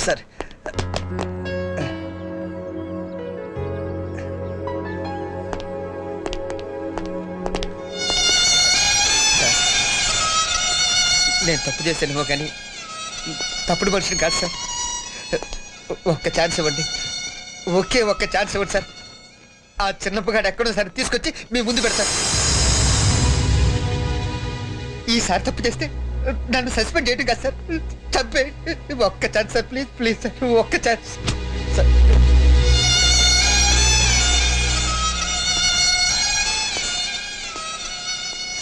Sir నేను తప్పు చేశానేమో కానీ తప్పుడు మనిషిని కాదు సార్. ఒక్క ఛాన్స్ ఇవ్వండి, ఒక్క ఛాన్స్ ఇవ్వండి సార్. ఆ చిన్నప్పగాడు ఎక్కడో సార్ తీసుకొచ్చి మీ ముందు పెడతారు. ఈసారి తప్పు చేస్తే నన్ను సస్పెండ్ చేయడం కాదు సార్, చంపే. ఒక్క chance sir, please please sir, ఒక్క ఛాన్స్ సార్.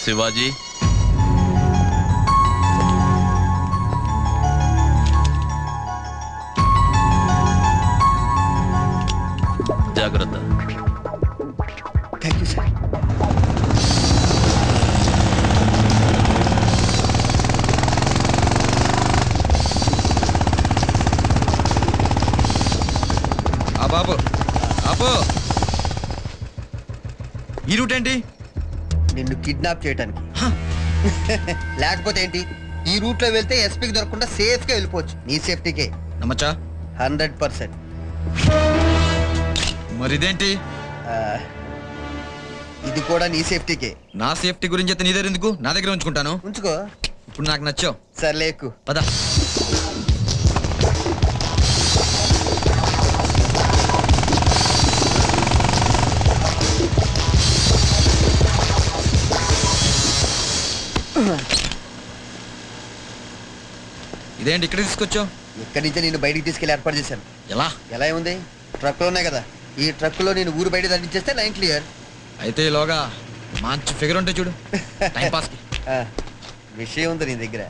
శివాజీ, జాగ్రత్త. Thank you sir. బాబు అబ్బో, ఈ రూట్ ఏంటి? నిన్ను కిడ్నాప్ చేయడానికి. లేకపోతే ఏంటి, ఈ రూట్ లో వెళ్తే ఎస్పీకి దొరకకుండా సేఫ్ గా వెళ్ళిపోవచ్చు. నీ సేఫ్టీకే. నమ్మచ్చా? 100%. మరి ఇదేంటి? ఇది కూడా నీ సేఫ్టీకే. నా సేఫ్టీ గురించి అయితే నీ దగ్గర ఎందుకు? నా దగ్గర ఉంచుకుంటాను. ఉంచుకో. ఇప్పుడు నాకు నచ్చావు. సర్లే ఎక్కు. పద. ఇదేంటి ఇక్కడ తీసుకొచ్చావు? ఇక్కడి నుంచే నేను బయటికి తీసుకెళ్ళి ఏర్పాటు చేశాను. ఎలా? ఎలా ఉంది? ట్రక్లో ఉన్నాయి కదా, ఈ ట్రక్లో నేను ఊరు బయట దండించేస్తే లైన్ క్లియర్. అయితే ఈలోగా మంచి ఫిగర్ ఉంటే చూడు, టైం పాస్. విషయం ఉంది నీ దగ్గర.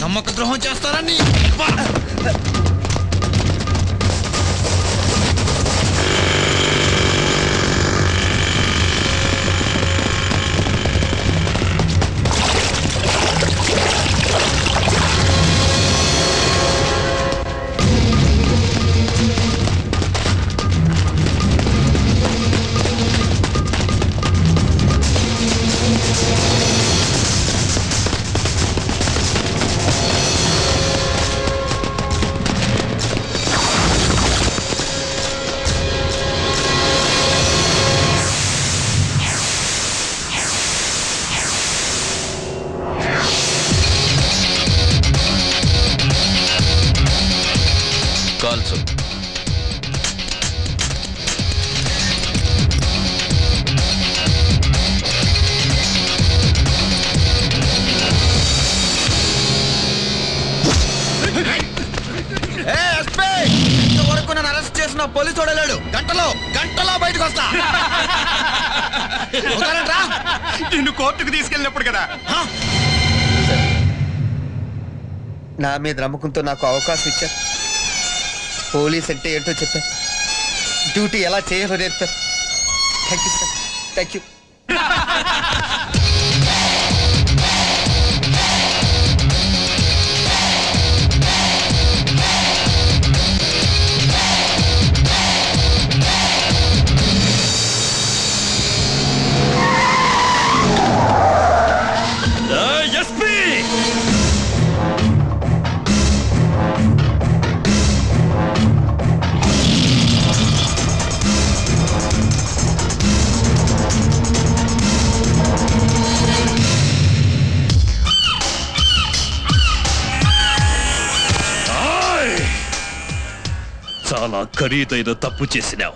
నమ్మక ద్రోహం చేస్తారని కాల్చు. ఇంతవరకు నన్ను అరెస్ట్ చేసిన పోలీసు వాడలేడు. గంటలో బయటకు వస్తా. నిన్ను కోర్టుకు తీసుకెళ్ళినప్పుడు కదా. నా మీద నమ్మకంతో నాకు అవకాశం ఇచ్చారు. పోలీస్ అంటే ఏంటో చెప్పారు, డ్యూటీ ఎలా చేయాలో నేర్పారు. Thank you sir, thank you. చాలా ఖరీదైన తప్పు చేసినావు.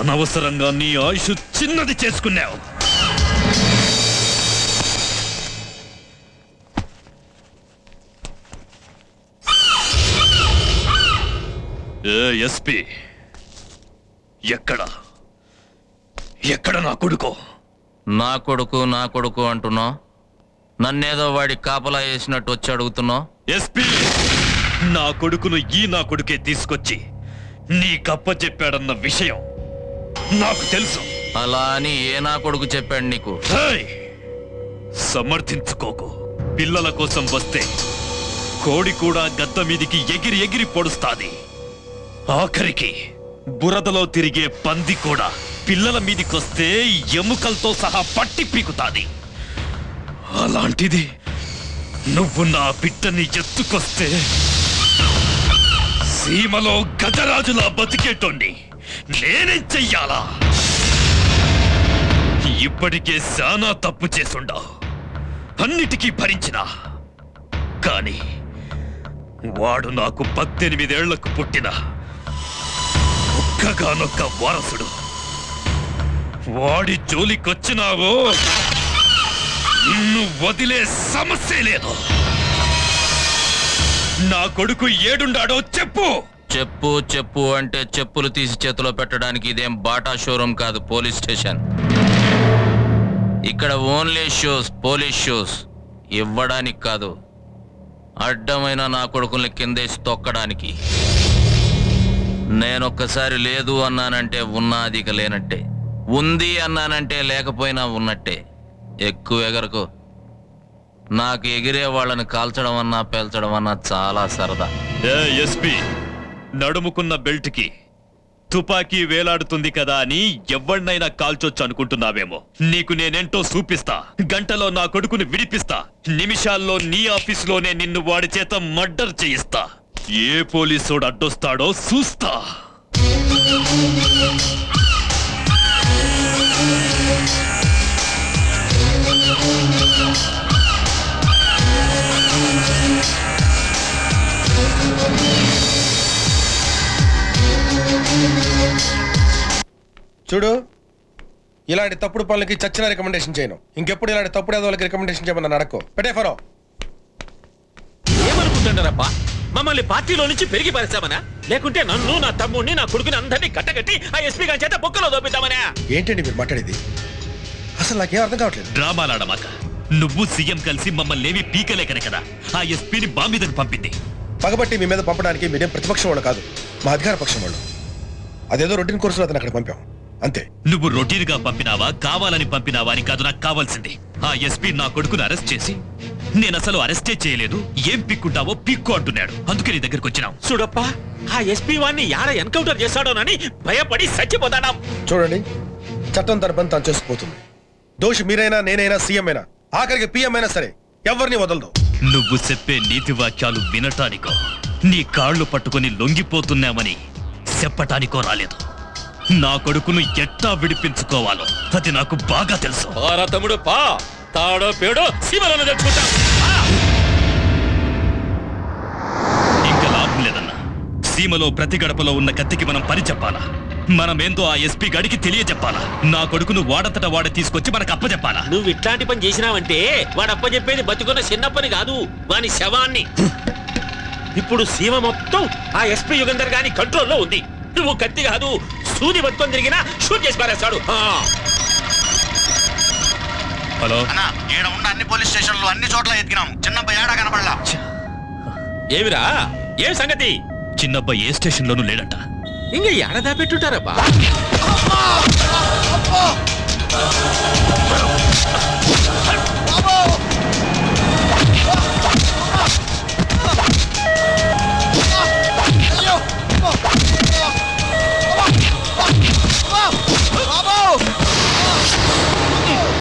అనవసరంగా నీ ఆయుష్ చిన్నది చేసుకున్నావు. ఎస్పీ, ఎక్కడ నా కొడుకు? నా కొడుకు అంటున్నావు. నన్నేదో వాడి కాపలా వేసినట్టు వచ్చి అడుగుతున్నావు. ఎస్పీ, నా కొడుకును నా కొడుకే తీసుకొచ్చి నీ కప్ప చెప్పాడన్న విషయం నాకు తెలుసు. అలా అని ఏ నా కొడుకు చెప్పాడు నీకు? సమర్థించుకోకు. పిల్లల కోసం వస్తే కోడి కూడా గద్ద మీదికి ఎగిరి ఎగిరి పొడుస్తాది. ఆఖరికి బురదలో తిరిగే పంది కూడా పిల్లల మీదికొస్తే ఎముకలతో సహా పట్టి పీకుతాది. అలాంటిది నువ్వు నా బిడ్డని ఎత్తుకొస్తే సీమలో గజరాజులా బతికేటోండి నేనేం చెయ్యాలా? ఇప్పటికే శానా తప్పు చేసుండా, అన్నిటికీ భరించినా. కానీ వాడు నాకు 18 ఏళ్లకు పుట్టిన ఒక్కగానొక్క వారసుడు. వాడి జోలికొచ్చినావో నిన్ను వదిలే సమస్య లేదు. నా కొడుకు ఏడుండాడో చెప్పు. చెప్పు చెప్పు అంటే చెప్పులు తీసి చేతిలో పెట్టడానికి ఇదేం బాటా షోరూమ్ కాదు, పోలీస్ స్టేషన్. ఇక్కడ ఓన్లీ షూస్, పోలీస్ షూస్ ఇవ్వడానికి కాదు, అడ్డమైన నా కొడుకుల్ని కిందేసి తొక్కడానికి. నేనొక్కసారి లేదు అన్నానంటే ఉన్నది ఇక లేనట్టే, ఉంది అన్నానంటే లేకపోయినా ఉన్నట్టే. ఎక్కువ ఎగరకు. నాకు ఎగిరే వాళ్ళని కాల్చడం అన్నా పేల్చడం అన్నా చాలా సరదా. ఎస్పీ, నడుముకున్న బెల్ట్కి తుపాకీ వేలాడుతుంది కదా అని ఎవరినైనా కాల్చొచ్చు అనుకుంటున్నావేమో. నీకు నేనేంటో చూపిస్తా. గంటలో నా కొడుకుని విడిపిస్తా. నిమిషాల్లో నీ ఆఫీసులోనే నిన్ను వాడి చేత మర్డర్ చేయిస్తా. ఏ పోలీసోడు అడ్డొస్తాడో చూస్తా. చూడు, ఇలాంటి తప్పుడు పనులకి చచ్చిన రికమెండేషన్ చేయను. ఇంకెప్పుడు ఇలాంటి తప్పుడు వాళ్ళకి రికమెండేషన్ చేయమని నడకో. పెట్టే ఫరో. ఏమనుకుంటున్నారప్పా? మమ్మల్ని పార్టీలో నుంచి పెరిగి పరిచామనా, లేకుంటే నన్ను, నా తమ్ముడిని, నా కొడుకుని అందరినీ కట్టగట్టి ఆ ఎస్పీ గారి చేత బొక్కలో దోపిద్దామనా? ఏంటండి మీరు మాట్లాడేది? అసలు నాకేం అర్థం కావట్లేదు. డ్రామాలాడమాక. నువ్వు సీఎం కలిసి మమ్మల్ని ఏమి పీకలేకనే కదా ఆ ఎస్పీని బాంబీదని పంపింది. పగబట్టి మీ మీద పంపడానికి మీరేం ప్రతిపక్షం వాళ్ళు కాదు, మా అధికార పక్షం వాళ్ళు. అదేదో రొటీన్ కోర్సులో అతను అక్కడ పంపాం అంతే. నువ్వు రొటీన్ గా పంపినావా, కావాలని పంపినావా అని కాదు నాకు కావాల్సింది. ఆ ఎస్పీ నా కొడుకుని అరెస్ట్ చేసి నేను అసలు అరెస్టే చేయలేదు, ఏం పిక్కుంటావో పిక్కు అంటున్నాడు. అందుకే నీ దగ్గరకు వచ్చినాం. చూడప్పా, ఆ ఎస్పీ వాడిని యాడ ఎన్కౌంటర్ చేస్తాడోనని భయపడి చచ్చిపోతాడాం. చూడండి, చట్టం తన పని తను చేసుకుపోతుంది. దోషి మీరైనా, నేనైనా, సీఎం అయినా, ఆఖరికి పీఎం అయినా సరే ఎవరిని వదలదు. నువ్వు చెప్పే నీతి వాక్యాలు వినటానికో, నీ కాళ్ళు పట్టుకుని లొంగిపోతున్నామని చెప్పటానికో రాలేదు. నా కొడుకును ఎట్టా విడిపించుకోవాలో అది నాకు బాగా తెలుసు. తమ్ముడు పా, తాడో పేడో సీమలను తెచ్చుకుంటా. ఇంకా లాభం లేదన్నా. సీమలో ప్రతి గడపలో ఉన్న కత్తికి మనం పని చెప్పాలా? మనమేందో ఆ ఎస్పీ గడికి తెలియజెప్పాలా? నా కొడుకును వాడంతటా వాడే తీసుకొచ్చి మనకు అప్పచెప్పాలా? నువ్వు ఇట్లాంటి పని చేసినావంటే వాడు అప్పచెప్పేది బతుకున్న చిన్నప్పని కాదు, వాని శవాన్ని. ఇప్పుడు సీమ మొత్తం ఆ ఎస్పీ యుగంధర్ గాని కంట్రోల్లో ఉంది. నువ్వు కత్తి కాదు, సూది బతుకొని తిరిగినా షూట్ చేసి పారేస్తాడు. హలో అన్నా, ఈడ ఉన్న అన్ని పోలీస్ స్టేషన్లు అన్ని చోట్ల ఎతికినాం. చిన్నప్ప ఏడా కనపడలా. ఏమిరా, ఏం సంగతి? చిన్నబ్బాయి ఏ స్టేషన్ లోనూ లేడంట. ఇంకా ఏడదా పెట్టుంటారబ్బా.